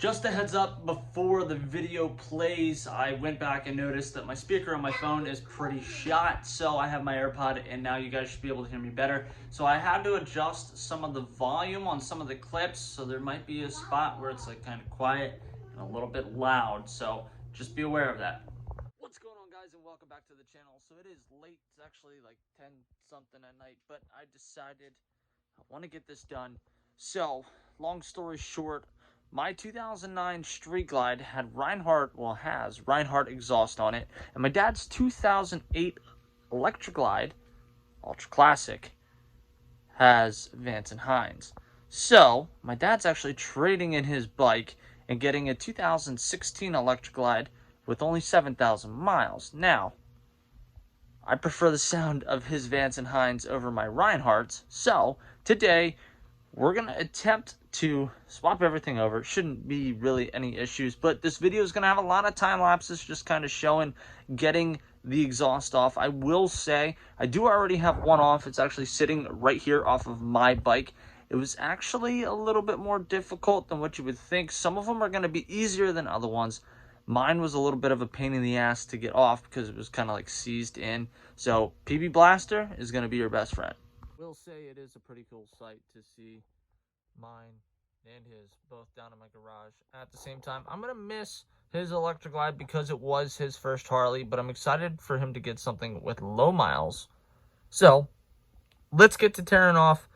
Just a heads up before the video plays, I went back and noticed that my speaker on my phone is pretty shot, so I have my AirPod and now you guys should be able to hear me better. So I had to adjust some of the volume on some of the clips, so there might be a spot where it's like kind of quiet and a little bit loud, so just be aware of that. What's going on, guys, and welcome back to the channel. So it is late, it's actually like 10 something at night, but I decided I want to get this done. So long story short, my 2009 Street Glide has Reinhardt exhaust on it, and my dad's 2008 Electric Glide, Ultra Classic, has Vance and Hines. So my dad's actually trading in his bike and getting a 2016 Electric Glide with only 7,000 miles. Now, I prefer the sound of his Vance and Hines over my Reinhardt's, so today we're going to attempt to swap everything over. It shouldn't be really any issues, but this video is going to have a lot of time lapses just kind of showing getting the exhaust off. I will say I do already have one off. It's actually sitting right here off of my bike. It was actually a little bit more difficult than what you would think. Some of them are going to be easier than other ones. Mine was a little bit of a pain in the ass to get off because it was kind of like seized in. So PB Blaster is going to be your best friend. Will say it is a pretty cool sight to see mine and his both down in my garage at the same time. I'm going to miss his Electric Glide because it was his first Harley, but I'm excited for him to get something with low miles. So let's get to tearing off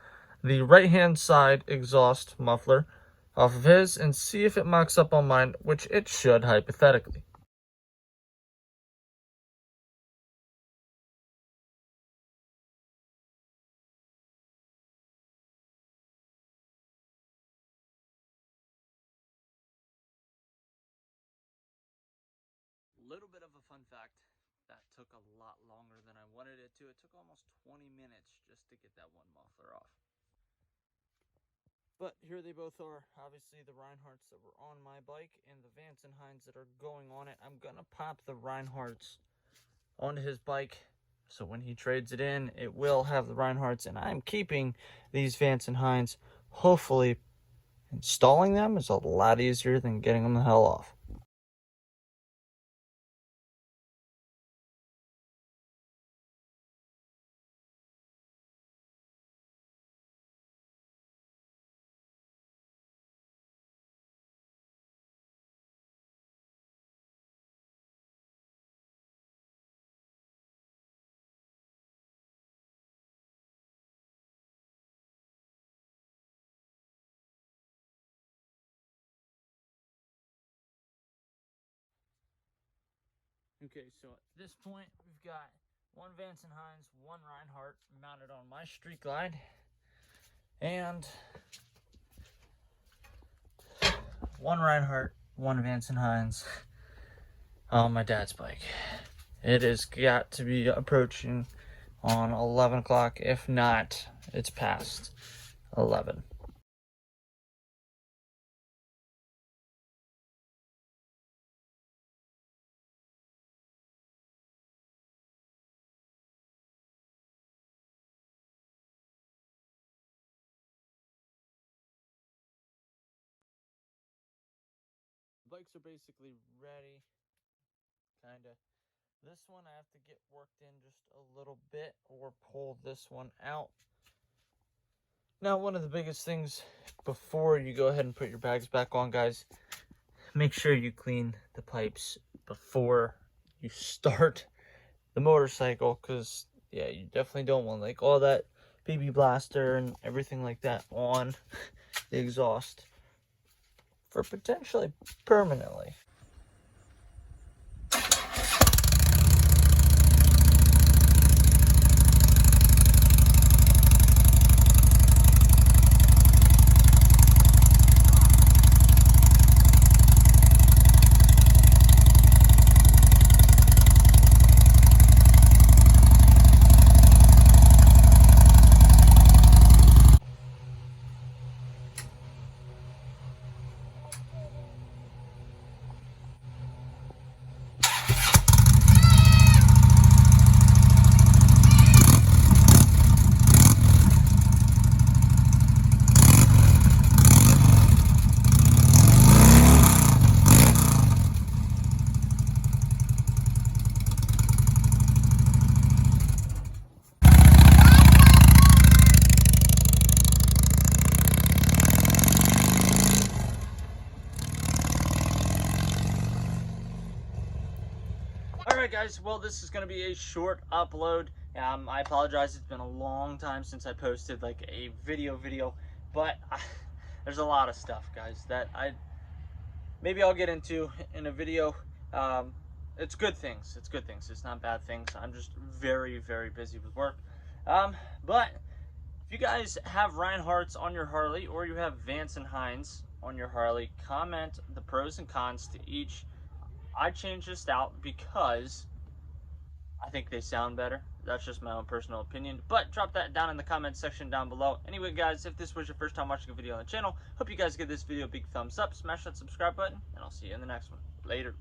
the right-hand side exhaust muffler off of his and see if it mocks up on mine, which it should hypothetically. Little bit of a fun fact that took a lot longer than I wanted it to. It took almost 20 minutes just to get that one muffler off. But here they both are. Obviously the Reinhardts that were on my bike and the Vance and Hines that are going on it. I'm gonna pop the Reinhardts onto his bike, so when he trades it in, it will have the Reinhardts, and I'm keeping these Vance and Hines. Hopefully installing them is a lot easier than getting them the hell off. Okay, so at this point, we've got one Vance and Hines, one Reinhardt mounted on my Street Glide, and one Reinhardt, one Vance and Hines on my dad's bike. It has got to be approaching on 11 o'clock. If not, it's past 11. Bikes are basically ready, kinda. This one I have to get worked in just a little bit or pull this one out. Now, one of the biggest things before you go ahead and put your bags back on, guys, make sure you clean the pipes before you start the motorcycle, because yeah, you definitely don't want like all that PB Blaster and everything like that on the exhaust for potentially permanently. Alright guys, well this is going to be a short upload. I apologize, it's been a long time since I posted like a video, but there's a lot of stuff, guys, that maybe I'll get into in a video. It's good things, it's not bad things. I'm just very busy with work. But if you guys have Reinhardt's on your Harley, or you have Vance and Hines on your Harley, comment the pros and cons to each. I changed this out because I think they sound better. That's just my own personal opinion, but drop that down in the comment section down below. Anyway guys, if this was your first time watching a video on the channel, hope you guys give this video a big thumbs up, smash that subscribe button, and I'll see you in the next one. Later.